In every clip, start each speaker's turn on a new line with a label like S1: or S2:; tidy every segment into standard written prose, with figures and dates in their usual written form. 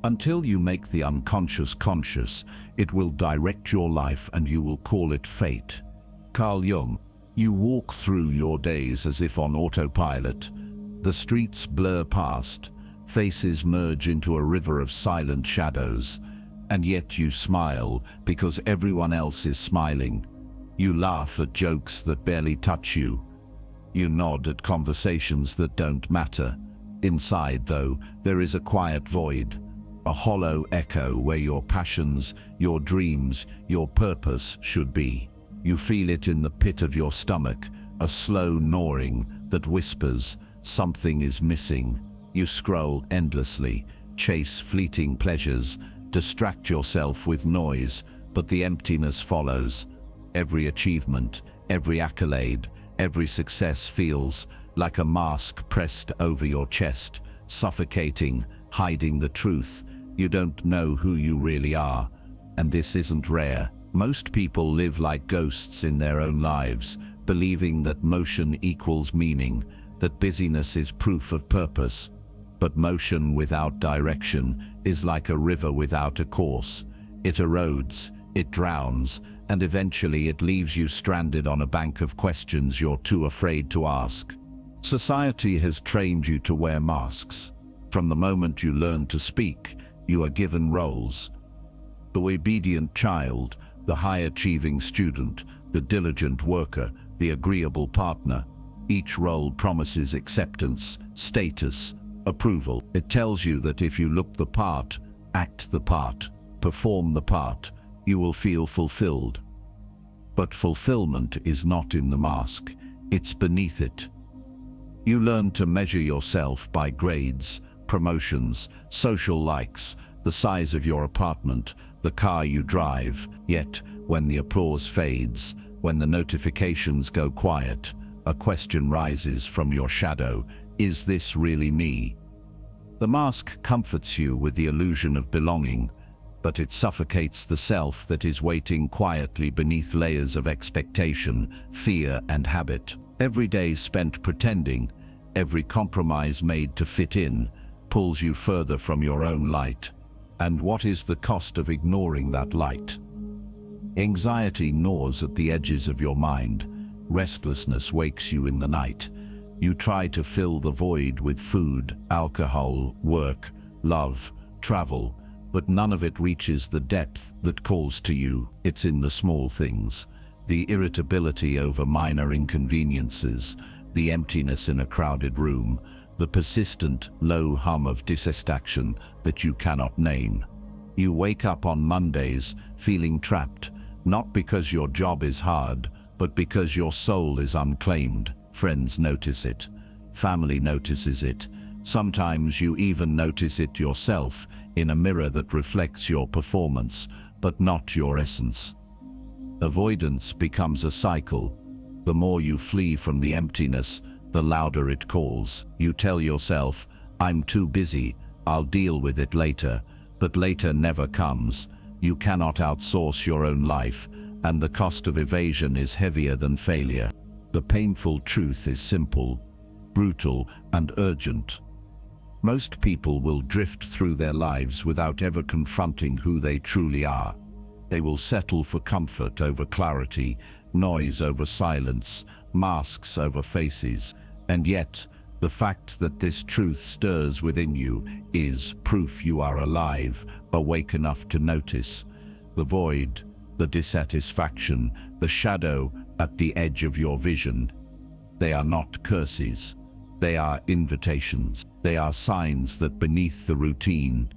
S1: Until you make the unconscious conscious, it will direct your life and you will call it fate. Carl Jung. You walk through your days as if on autopilot. The streets blur past, faces merge into a river of silent shadows, and yet you smile because everyone else is smiling. You laugh at jokes that barely touch you. You nod at conversations that don't matter. Inside, though, there is a quiet void, a hollow echo where your passions, your dreams, your purpose should be. You feel it in the pit of your stomach, a slow gnawing that whispers, something is missing. You scroll endlessly, chase fleeting pleasures, distract yourself with noise, but the emptiness follows. Every achievement, every accolade, every success feels like a mask pressed over your chest, suffocating, hiding the truth. You don't know who you really are, and this isn't rare. Most people live like ghosts in their own lives, believing that motion equals meaning, that busyness is proof of purpose. But motion without direction is like a river without a course. It erodes, it drowns, and eventually it leaves you stranded on a bank of questions you're too afraid to ask. Society has trained you to wear masks. From the moment you learn to speak, you are given roles. The obedient child, the high-achieving student, the diligent worker, the agreeable partner. Each role promises acceptance, status, approval. It tells you that if you look the part, act the part, perform the part, you will feel fulfilled. But fulfillment is not in the mask, it's beneath it. You learn to measure yourself by grades, promotions, social likes, the size of your apartment, the car you drive. Yet, when the applause fades, when the notifications go quiet, a question rises from your shadow: is this really me? The mask comforts you with the illusion of belonging, but it suffocates the self that is waiting quietly beneath layers of expectation, fear, and habit. Every day spent pretending, every compromise made to fit in, pulls you further from your own light. And what is the cost of ignoring that light? Anxiety gnaws at the edges of your mind. Restlessness wakes you in the night. You try to fill the void with food, alcohol, work, love, travel, but none of it reaches the depth that calls to you. It's in the small things, the irritability over minor inconveniences, the emptiness in a crowded room, the persistent low hum of dissatisfaction that you cannot name. You wake up on Mondays feeling trapped, not because your job is hard, but because your soul is unclaimed. Friends notice it. Family notices it. Sometimes you even notice it yourself in a mirror that reflects your performance, but not your essence. Avoidance becomes a cycle. The more you flee from the emptiness, the louder it calls. You tell yourself, "I'm too busy, I'll deal with it later," but later never comes. You cannot outsource your own life, and the cost of evasion is heavier than failure. The painful truth is simple, brutal, and urgent. Most people will drift through their lives without ever confronting who they truly are. They will settle for comfort over clarity, noise over silence, masks over faces. And yet, the fact that this truth stirs within you is proof you are alive, awake enough to notice. The void, the dissatisfaction, the shadow at the edge of your vision. They are not curses. They are invitations. They are signs that beneath the routine,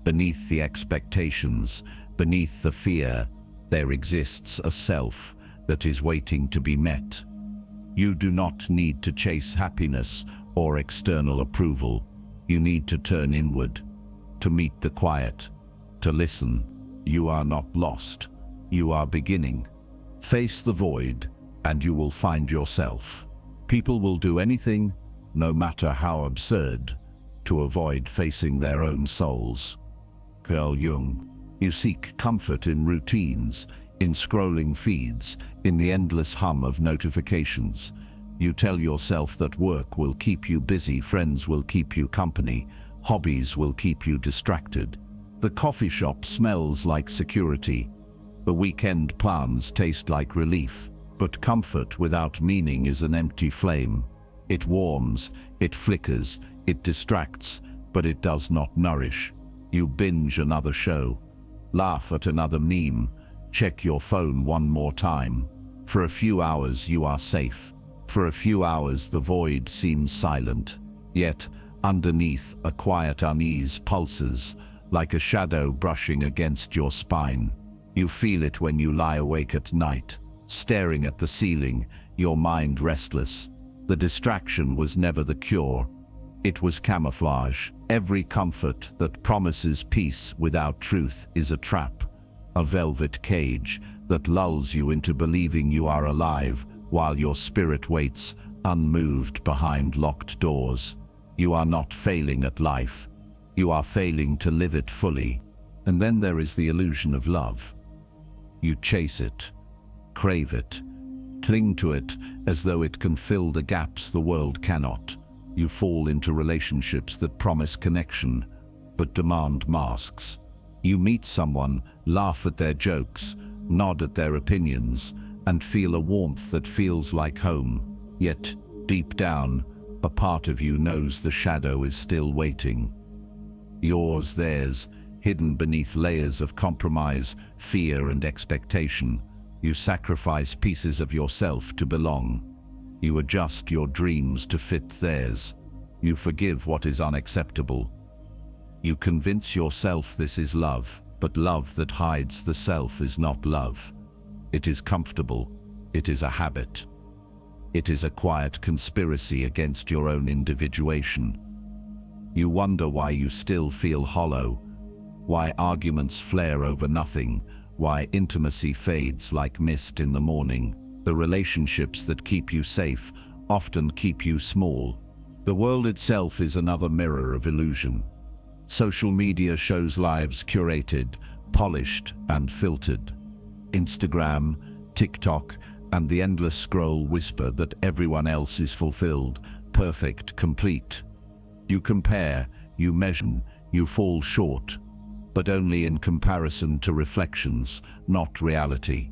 S1: beneath the expectations, beneath the fear, there exists a self that is waiting to be met. You do not need to chase happiness or external approval. You need to turn inward, to meet the quiet, to listen. You are not lost. You are beginning. Face the void, and you will find yourself. People will do anything, no matter how absurd, to avoid facing their own souls. Carl Jung. You seek comfort in routines, in scrolling feeds, in the endless hum of notifications. You tell yourself that work will keep you busy, friends will keep you company, Hobbies will keep you distracted. The coffee shop smells like security. The weekend plans taste like relief. But comfort without meaning is an empty flame. It warms, it flickers, it distracts, but it does not nourish. You binge another show, laugh at another meme, check your phone one more time. For a few hours you are safe. For a few hours the void seems silent. Yet, underneath, a quiet unease pulses, like a shadow brushing against your spine. You feel it when you lie awake at night, staring at the ceiling, your mind restless. The distraction was never the cure. It was camouflage. Every comfort that promises peace without truth is a trap, a velvet cage that lulls you into believing you are alive while your spirit waits, unmoved behind locked doors. You are not failing at life. You are failing to live it fully. And then there is the illusion of love. You chase it, crave it, cling to it as though it can fill the gaps the world cannot. You fall into relationships that promise connection, but demand masks. You meet someone, laugh at their jokes, nod at their opinions, and feel a warmth that feels like home. Yet, deep down, a part of you knows the shadow is still waiting. Yours, theirs, hidden beneath layers of compromise, fear, and expectation. You sacrifice pieces of yourself to belong. You adjust your dreams to fit theirs. You forgive what is unacceptable. You convince yourself this is love, but love that hides the self is not love. It is comfortable. It is a habit. It is a quiet conspiracy against your own individuation. You wonder why you still feel hollow, why arguments flare over nothing, why intimacy fades like mist in the morning. The relationships that keep you safe often keep you small. The world itself is another mirror of illusion. Social media shows lives curated, polished, and filtered. Instagram, TikTok, and the endless scroll whisper that everyone else is fulfilled, perfect, complete. You compare, you measure, you fall short, but only in comparison to reflections, not reality.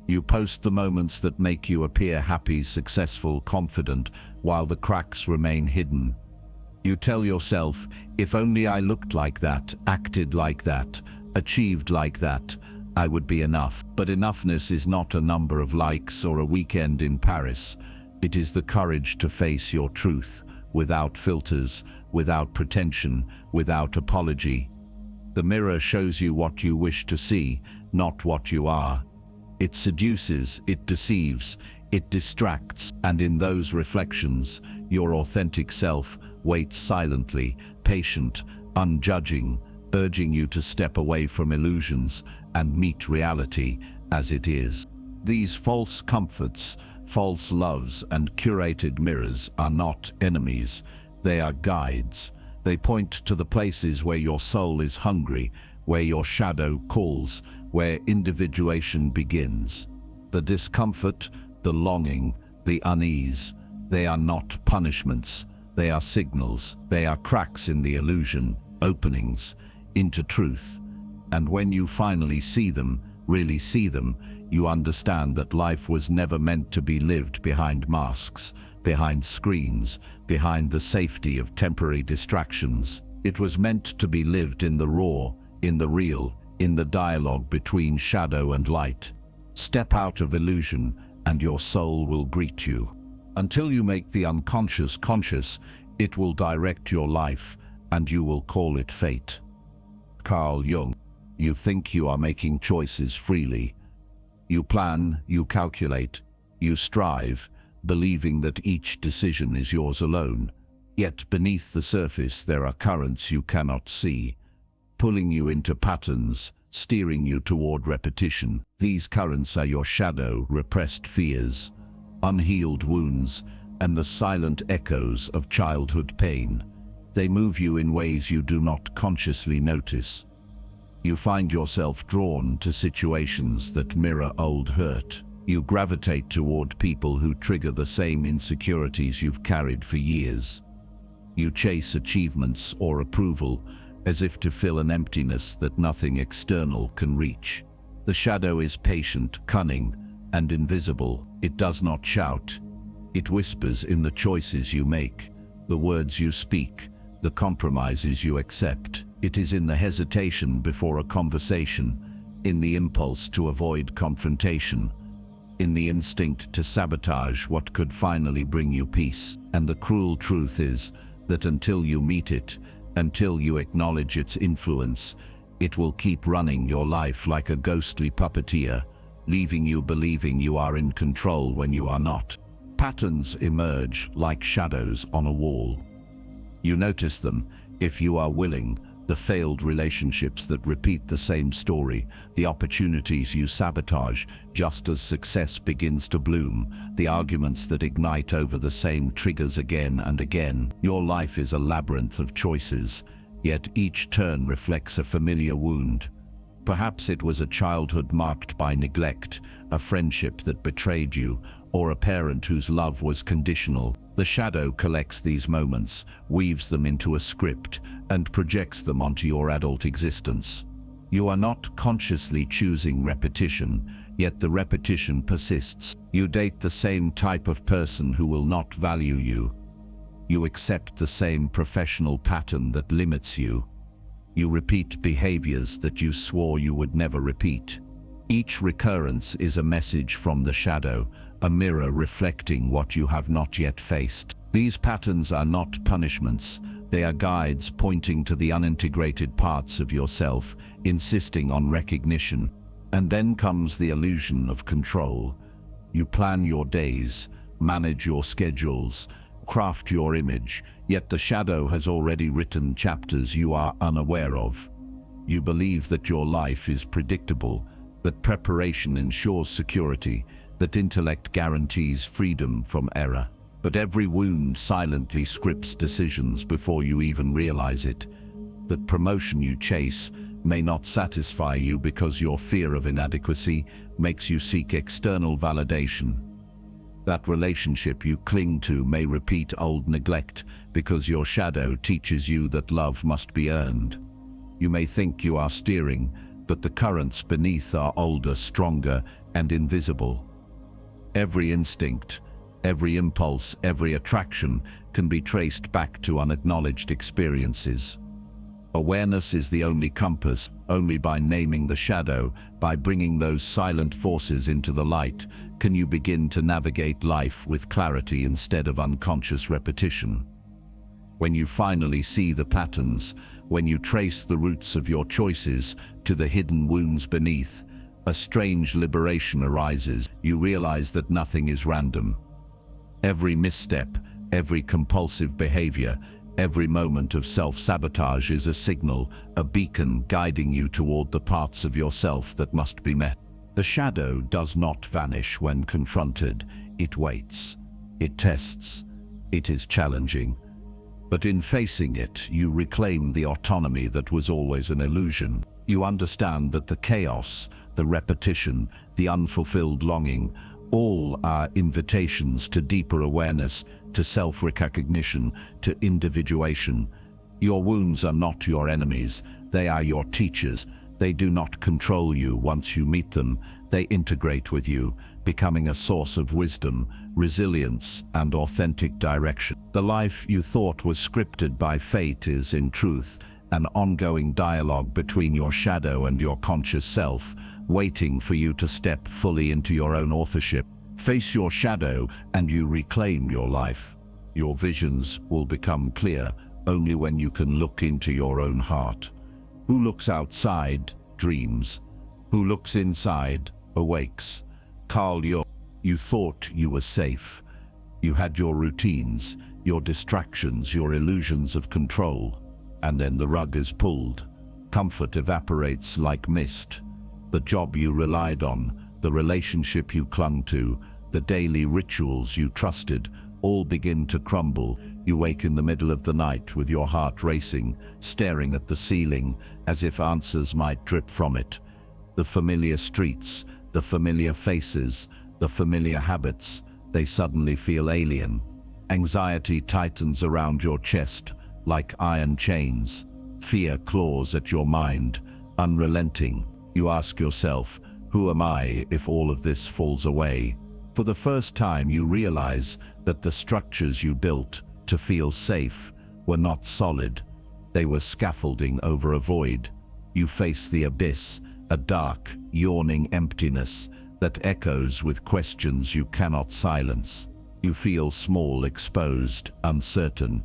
S1: You post the moments that make you appear happy, successful, confident, while the cracks remain hidden. You tell yourself, if only I looked like that, acted like that, achieved like that, I would be enough. But enoughness is not a number of likes or a weekend in Paris. It is the courage to face your truth, without filters, without pretension, without apology. The mirror shows you what you wish to see, not what you are. It seduces, it deceives, it distracts, and in those reflections, your authentic self waits silently, patient, unjudging, urging you to step away from illusions and meet reality as it is. These false comforts, false loves, and curated mirrors are not enemies. They are guides. They point to the places where your soul is hungry, where your shadow calls, where individuation begins. The discomfort, the longing, the unease, they are not punishments. They are signals. They are cracks in the illusion, openings into truth. And when you finally see them, really see them, you understand that life was never meant to be lived behind masks, behind screens, behind the safety of temporary distractions. It was meant to be lived in the raw, in the real, in the dialogue between shadow and light. Step out of illusion, and your soul will greet you. Until you make the unconscious conscious, it will direct your life, and you will call it fate. Carl Jung. You think you are making choices freely. You plan, you calculate, you strive, believing that each decision is yours alone. Yet beneath the surface there are currents you cannot see, pulling you into patterns, steering you toward repetition. These currents are your shadow, repressed fears, unhealed wounds, and the silent echoes of childhood pain. They move you in ways you do not consciously notice. You find yourself drawn to situations that mirror old hurt. You gravitate toward people who trigger the same insecurities you've carried for years. You chase achievements or approval, as if to fill an emptiness that nothing external can reach. The shadow is patient, cunning, and invisible. It does not shout. It whispers in the choices you make, the words you speak, the compromises you accept. It is in the hesitation before a conversation, in the impulse to avoid confrontation, in the instinct to sabotage what could finally bring you peace. And the cruel truth is that until you meet it, until you acknowledge its influence, it will keep running your life like a ghostly puppeteer, leaving you believing you are in control when you are not. Patterns emerge like shadows on a wall. You notice them, if you are willing, the failed relationships that repeat the same story, the opportunities you sabotage just as success begins to bloom, the arguments that ignite over the same triggers again and again. Your life is a labyrinth of choices, yet each turn reflects a familiar wound. Perhaps it was a childhood marked by neglect, a friendship that betrayed you, or a parent whose love was conditional. The shadow collects these moments, weaves them into a script, and projects them onto your adult existence. You are not consciously choosing repetition, yet the repetition persists. You date the same type of person who will not value you. You accept the same professional pattern that limits you. You repeat behaviors that you swore you would never repeat. Each recurrence is a message from the shadow, a mirror reflecting what you have not yet faced. These patterns are not punishments, they are guides pointing to the unintegrated parts of yourself, insisting on recognition. And then comes the illusion of control. You plan your days, manage your schedules, craft your image, yet the shadow has already written chapters you are unaware of. You believe that your life is predictable, that preparation ensures security, that intellect guarantees freedom from error. But every wound silently scripts decisions before you even realize it. That promotion you chase may not satisfy you because your fear of inadequacy makes you seek external validation. That relationship you cling to may repeat old neglect because your shadow teaches you that love must be earned. You may think you are steering, but the currents beneath are older, stronger, and invisible. Every instinct, every impulse, every attraction can be traced back to unacknowledged experiences. Awareness is the only compass. Only by naming the shadow, by bringing those silent forces into the light, can you begin to navigate life with clarity instead of unconscious repetition. When you finally see the patterns, when you trace the roots of your choices to the hidden wounds beneath, a strange liberation arises. You realize that nothing is random. Every misstep, every compulsive behavior, every moment of self-sabotage is a signal, a beacon guiding you toward the parts of yourself that must be met. The shadow does not vanish when confronted. It waits. It tests. It is challenging. But in facing it, you reclaim the autonomy that was always an illusion. You understand that the chaos, the repetition, the unfulfilled longing, all are invitations to deeper awareness, to self-recognition, to individuation. Your wounds are not your enemies, they are your teachers. They do not control you once you meet them, they integrate with you, becoming a source of wisdom, resilience, and authentic direction. The life you thought was scripted by fate is, in truth, an ongoing dialogue between your shadow and your conscious self, waiting for you to step fully into your own authorship. Face your shadow and you reclaim your life. Your visions will become clear only when you can look into your own heart. Who looks outside dreams. Who looks inside awakes. Carl Jung. You thought you were safe. You had your routines, your distractions, your illusions of control. And then the rug is pulled. Comfort evaporates like mist. The job you relied on, the relationship you clung to, the daily rituals you trusted, all begin to crumble. You wake in the middle of the night with your heart racing, staring at the ceiling as if answers might drip from it. The familiar streets, the familiar faces, the familiar habits, they suddenly feel alien. Anxiety tightens around your chest like iron chains. Fear claws at your mind, unrelenting. You ask yourself, who am I if all of this falls away? For the first time, you realize that the structures you built to feel safe were not solid. They were scaffolding over a void. You face the abyss, a dark, yawning emptiness that echoes with questions you cannot silence. You feel small, exposed, uncertain.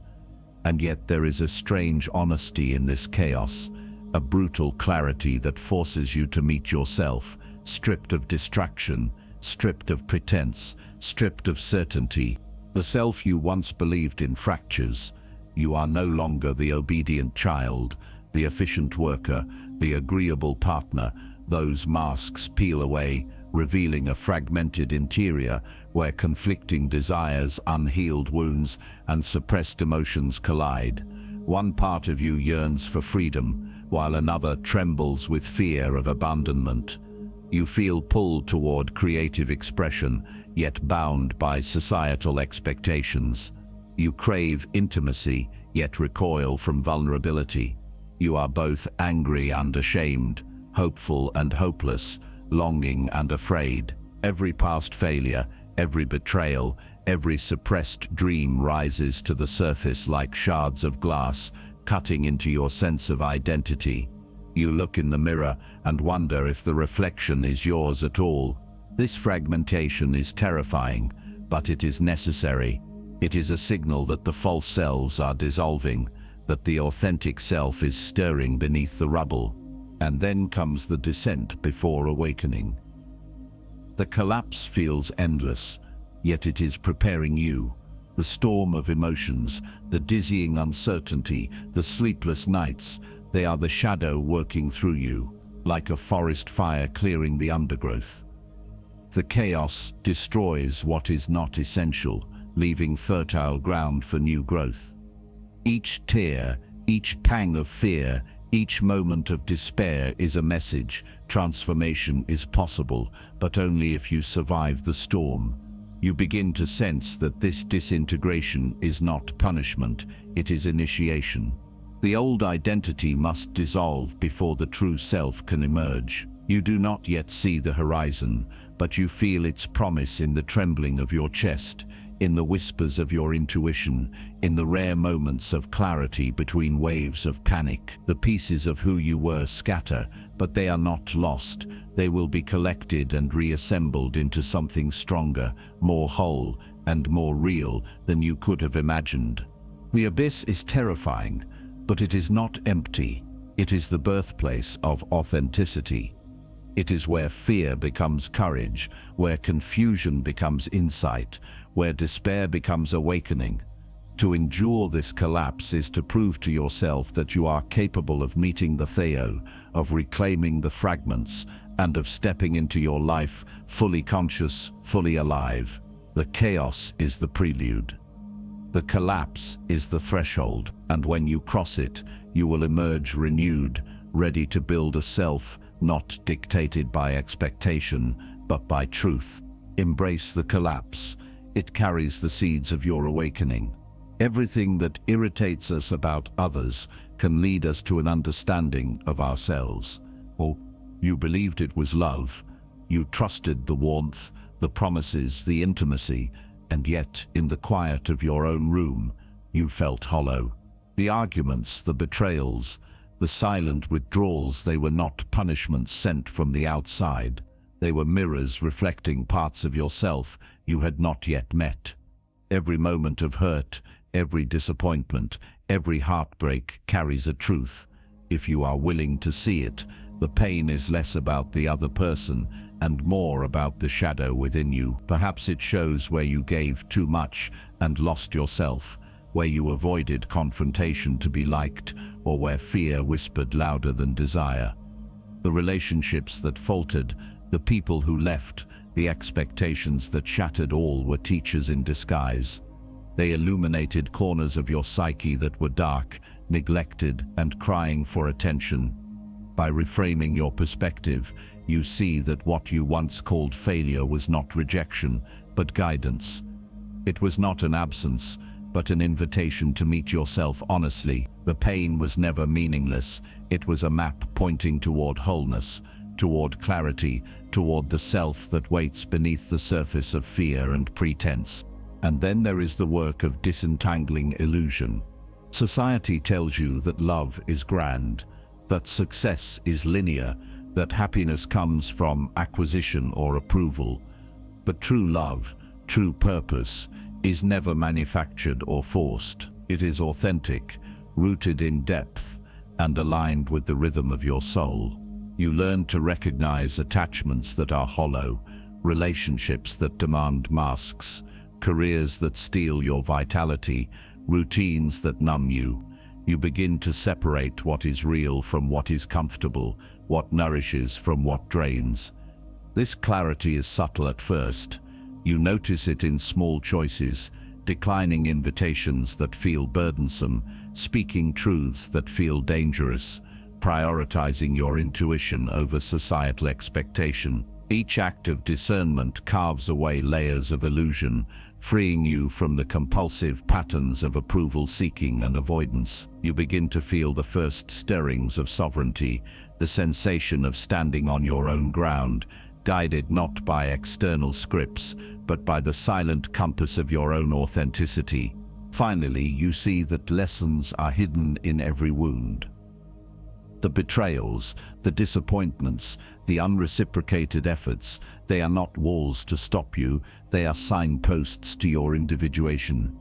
S1: And yet there is a strange honesty in this chaos, a brutal clarity that forces you to meet yourself, stripped of distraction, stripped of pretense, stripped of certainty. The self you once believed in fractures. You are no longer the obedient child, the efficient worker, the agreeable partner. Those masks peel away, revealing a fragmented interior where conflicting desires, unhealed wounds, and suppressed emotions collide. One part of you yearns for freedom, while another trembles with fear of abandonment. You feel pulled toward creative expression, yet bound by societal expectations. You crave intimacy, yet recoil from vulnerability. You are both angry and ashamed, hopeful and hopeless, longing and afraid. Every past failure, every betrayal, every suppressed dream rises to the surface like shards of glass, cutting into your sense of identity. You look in the mirror and wonder if the reflection is yours at all. This fragmentation is terrifying, but it is necessary. It is a signal that the false selves are dissolving, that the authentic self is stirring beneath the rubble. And then comes the descent before awakening. The collapse feels endless, yet it is preparing you. The storm of emotions, the dizzying uncertainty, the sleepless nights, they are the shadow working through you, like a forest fire clearing the undergrowth. The chaos destroys what is not essential, leaving fertile ground for new growth. Each tear, each pang of fear, each moment of despair is a message. Transformation is possible, but only if you survive the storm. You begin to sense that this disintegration is not punishment, it is initiation. The old identity must dissolve before the true self can emerge. You do not yet see the horizon, but you feel its promise in the trembling of your chest, in the whispers of your intuition, in the rare moments of clarity between waves of panic. The pieces of who you were scatter, but they are not lost. They will be collected and reassembled into something stronger, more whole, and more real than you could have imagined. The abyss is terrifying, but it is not empty. It is the birthplace of authenticity. It is where fear becomes courage, where confusion becomes insight, where despair becomes awakening. To endure this collapse is to prove to yourself that you are capable of meeting the Theo, of reclaiming the fragments, and of stepping into your life fully conscious, fully alive. The chaos is the prelude. The collapse is the threshold, and when you cross it, you will emerge renewed, ready to build a self not dictated by expectation, but by truth. Embrace the collapse. It carries the seeds of your awakening. Everything that irritates us about others can lead us to an understanding of ourselves. Or you believed it was love. You trusted the warmth, the promises, the intimacy, and yet, in the quiet of your own room, you felt hollow. The arguments, the betrayals, the silent withdrawals, they were not punishments sent from the outside. They were mirrors reflecting parts of yourself you had not yet met. Every moment of hurt, every disappointment, every heartbreak carries a truth. If you are willing to see it, the pain is less about the other person and more about the shadow within you. Perhaps it shows where you gave too much and lost yourself, where you avoided confrontation to be liked, or where fear whispered louder than desire. The relationships that faltered, the people who left, the expectations that shattered all were teachers in disguise. They illuminated corners of your psyche that were dark, neglected, and crying for attention. By reframing your perspective, you see that what you once called failure was not rejection, but guidance. It was not an absence, but an invitation to meet yourself honestly. The pain was never meaningless. It was a map pointing toward wholeness, toward clarity, toward the self that waits beneath the surface of fear and pretense. And then there is the work of disentangling illusion. Society tells you that love is grand, that success is linear, that happiness comes from acquisition or approval. But true love, true purpose, is never manufactured or forced. It is authentic, rooted in depth, and aligned with the rhythm of your soul. You learn to recognize attachments that are hollow, relationships that demand masks, careers that steal your vitality, routines that numb you. You begin to separate what is real from what is comfortable, what nourishes from what drains. This clarity is subtle at first. You notice it in small choices, declining invitations that feel burdensome, speaking truths that feel dangerous, prioritizing your intuition over societal expectation. Each act of discernment carves away layers of illusion, freeing you from the compulsive patterns of approval seeking and avoidance. You begin to feel the first stirrings of sovereignty, the sensation of standing on your own ground, guided not by external scripts, but by the silent compass of your own authenticity. Finally, you see that lessons are hidden in every wound. The betrayals, the disappointments, the unreciprocated efforts, they are not walls to stop you, they are signposts to your individuation.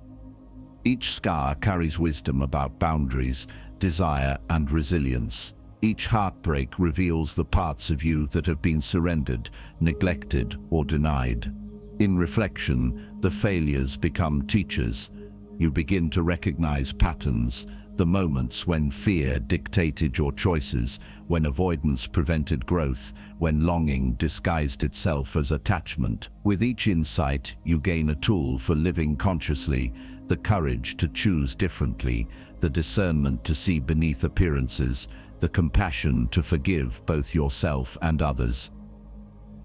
S1: Each scar carries wisdom about boundaries, desire, and resilience. Each heartbreak reveals the parts of you that have been surrendered, neglected, or denied. In reflection, the failures become teachers. You begin to recognize patterns, the moments when fear dictated your choices, when avoidance prevented growth, when longing disguised itself as attachment. With each insight, you gain a tool for living consciously, the courage to choose differently, the discernment to see beneath appearances, the compassion to forgive both yourself and others.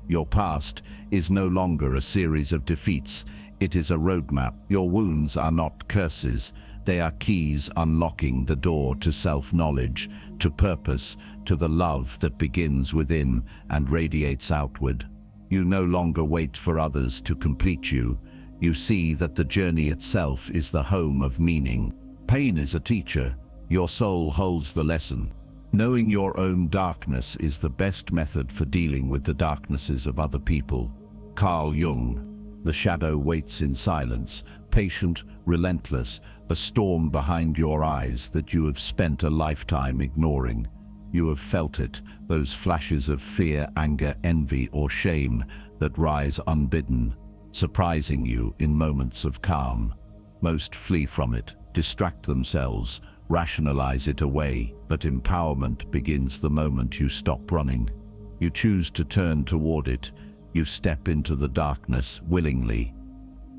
S1: Your past is no longer a series of defeats, it is a roadmap. Your wounds are not curses, they are keys unlocking the door to self-knowledge, to purpose, to the love that begins within and radiates outward. You no longer wait for others to complete you. You see that the journey itself is the home of meaning. Pain is a teacher. Your soul holds the lesson. Knowing your own darkness is the best method for dealing with the darknesses of other people. Carl Jung. The shadow waits in silence, patient, relentless, a storm behind your eyes that you have spent a lifetime ignoring. You have felt it, those flashes of fear, anger, envy, or shame that rise unbidden, surprising you in moments of calm. Most flee from it, distract themselves, rationalize it away, but empowerment begins the moment you stop running. You choose to turn toward it. You step into the darkness willingly,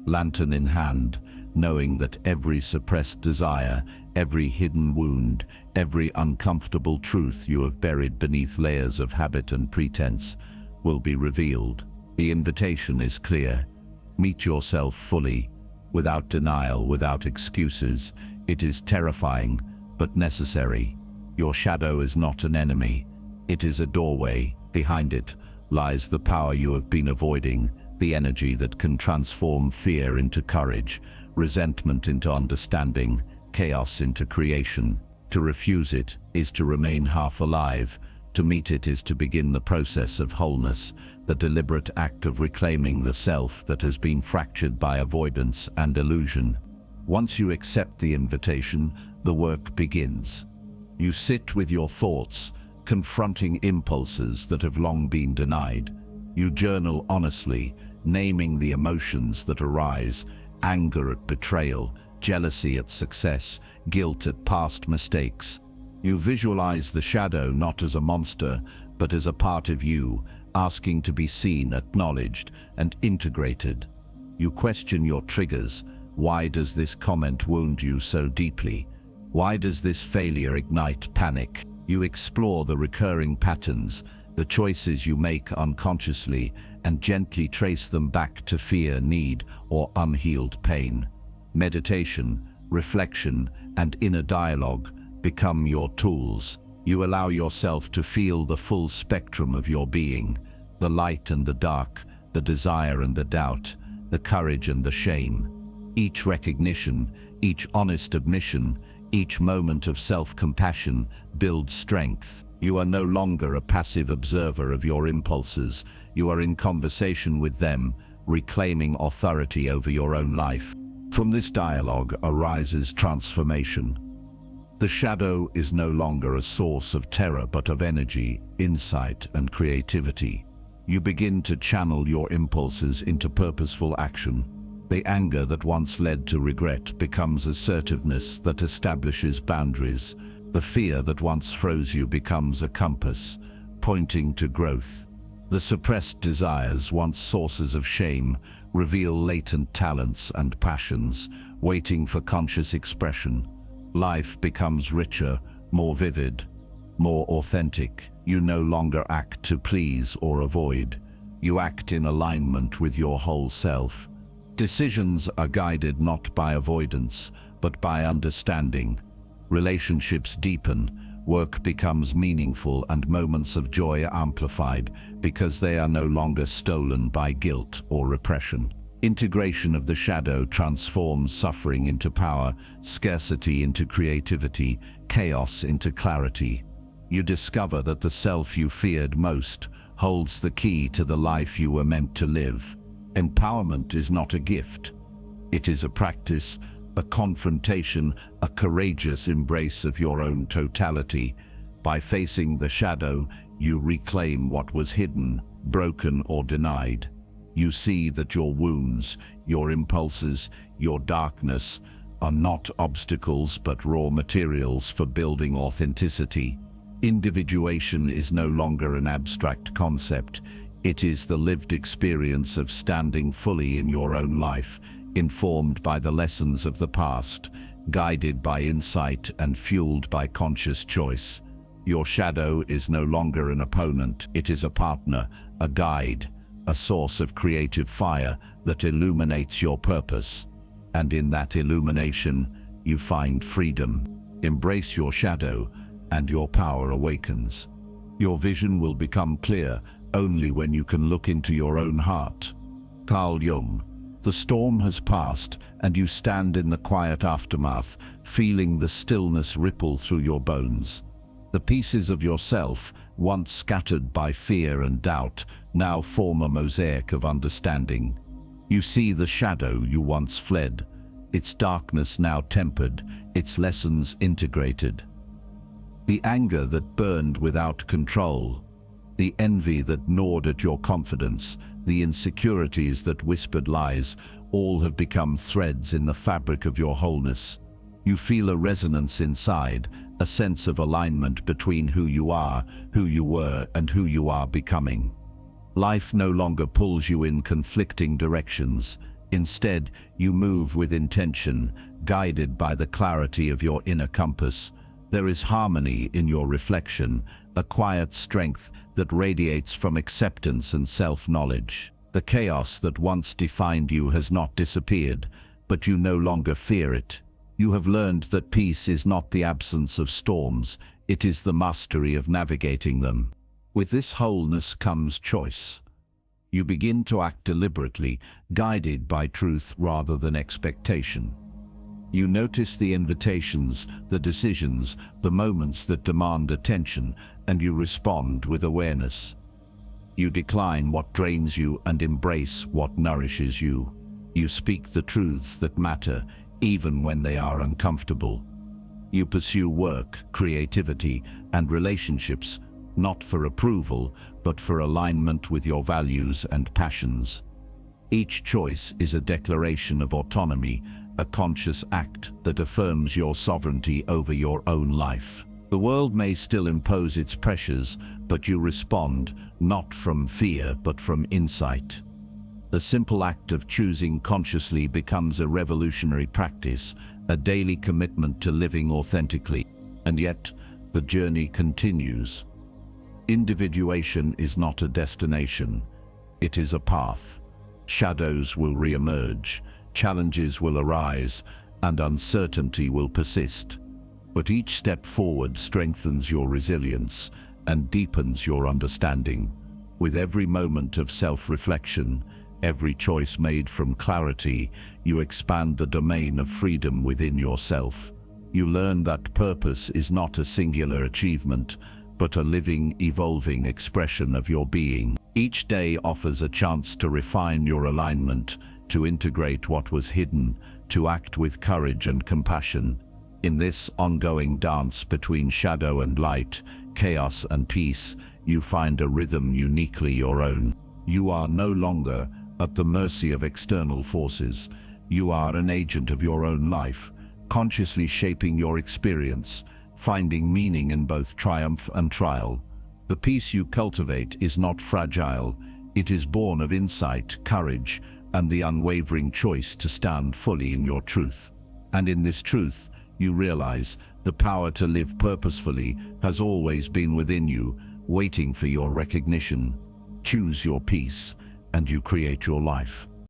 S1: lantern in hand, knowing that every suppressed desire, every hidden wound, every uncomfortable truth you have buried beneath layers of habit and pretense will be revealed. The invitation is clear. Meet yourself fully, without denial, without excuses. It is terrifying, but necessary. Your shadow is not an enemy. It is a doorway. Behind it lies the power you have been avoiding, the energy that can transform fear into courage, resentment into understanding, chaos into creation. To refuse it is to remain half alive. To meet it is to begin the process of wholeness, the deliberate act of reclaiming the self that has been fractured by avoidance and illusion. Once you accept the invitation, the work begins. You sit with your thoughts, confronting impulses that have long been denied. You journal honestly, naming the emotions that arise: anger at betrayal, jealousy at success, guilt at past mistakes. You visualize the shadow not as a monster, but as a part of you, asking to be seen, acknowledged, and integrated. You question your triggers. Why does this comment wound you so deeply? Why does this failure ignite panic? You explore the recurring patterns, the choices you make unconsciously, and gently trace them back to fear, need, or unhealed pain. Meditation, reflection, and inner dialogue become your tools. You allow yourself to feel the full spectrum of your being, the light and the dark, the desire and the doubt, the courage and the shame. Each recognition, each honest admission, each moment of self-compassion builds strength. You are no longer a passive observer of your impulses. You are in conversation with them, reclaiming authority over your own life. From this dialogue arises transformation. The shadow is no longer a source of terror but of energy, insight, and creativity. You begin to channel your impulses into purposeful action. The anger that once led to regret becomes assertiveness that establishes boundaries. The fear that once froze you becomes a compass, pointing to growth. The suppressed desires, once sources of shame, reveal latent talents and passions, waiting for conscious expression. Life becomes richer, more vivid, more authentic. You no longer act to please or avoid. You act in alignment with your whole self. Decisions are guided not by avoidance, but by understanding. Relationships deepen, work becomes meaningful, and moments of joy are amplified because they are no longer stolen by guilt or repression. Integration of the shadow transforms suffering into power, scarcity into creativity, chaos into clarity. You discover that the self you feared most holds the key to the life you were meant to live. Empowerment is not a gift. It is a practice, a confrontation, a courageous embrace of your own totality. By facing the shadow, you reclaim what was hidden, broken, or denied. You see that your wounds, your impulses, your darkness are not obstacles but raw materials for building authenticity. Individuation is no longer an abstract concept. It is the lived experience of standing fully in your own life, informed by the lessons of the past, guided by insight and fueled by conscious choice. Your shadow is no longer an opponent. It is a partner, a guide, a source of creative fire that illuminates your purpose. And in that illumination, you find freedom. Embrace your shadow, and your power awakens. Your vision will become clear only when you can look into your own heart. Carl Jung. The storm has passed, and you stand in the quiet aftermath, feeling the stillness ripple through your bones. The pieces of yourself, once scattered by fear and doubt, now form a mosaic of understanding. You see the shadow you once fled, its darkness now tempered, its lessons integrated. The anger that burned without control, the envy that gnawed at your confidence, the insecurities that whispered lies, all have become threads in the fabric of your wholeness. You feel a resonance inside, a sense of alignment between who you are, who you were, and who you are becoming. Life no longer pulls you in conflicting directions. Instead, you move with intention, guided by the clarity of your inner compass. There is harmony in your reflection, a quiet strength that radiates from acceptance and self-knowledge. The chaos that once defined you has not disappeared, but you no longer fear it. You have learned that peace is not the absence of storms, it is the mastery of navigating them. With this wholeness comes choice. You begin to act deliberately, guided by truth rather than expectation. You notice the invitations, the decisions, the moments that demand attention, and you respond with awareness. You decline what drains you and embrace what nourishes you. You speak the truths that matter, even when they are uncomfortable. You pursue work, creativity, and relationships, not for approval, but for alignment with your values and passions. Each choice is a declaration of autonomy, a conscious act that affirms your sovereignty over your own life. The world may still impose its pressures, but you respond, not from fear, but from insight. The simple act of choosing consciously becomes a revolutionary practice, a daily commitment to living authentically. And yet, the journey continues. Individuation is not a destination. It is a path. Shadows will re-emerge, challenges will arise, and uncertainty will persist. But each step forward strengthens your resilience and deepens your understanding. With every moment of self-reflection, every choice made from clarity, you expand the domain of freedom within yourself. You learn that purpose is not a singular achievement, but a living, evolving expression of your being. Each day offers a chance to refine your alignment, to integrate what was hidden, to act with courage and compassion. In this ongoing dance between shadow and light, chaos and peace, you find a rhythm uniquely your own. You are no longer at the mercy of external forces. You are an agent of your own life, consciously shaping your experience, finding meaning in both triumph and trial. The peace you cultivate is not fragile. It is born of insight, courage, and the unwavering choice to stand fully in your truth. And in this truth, you realize the power to live purposefully has always been within you, waiting for your recognition. Choose your peace, and you create your life.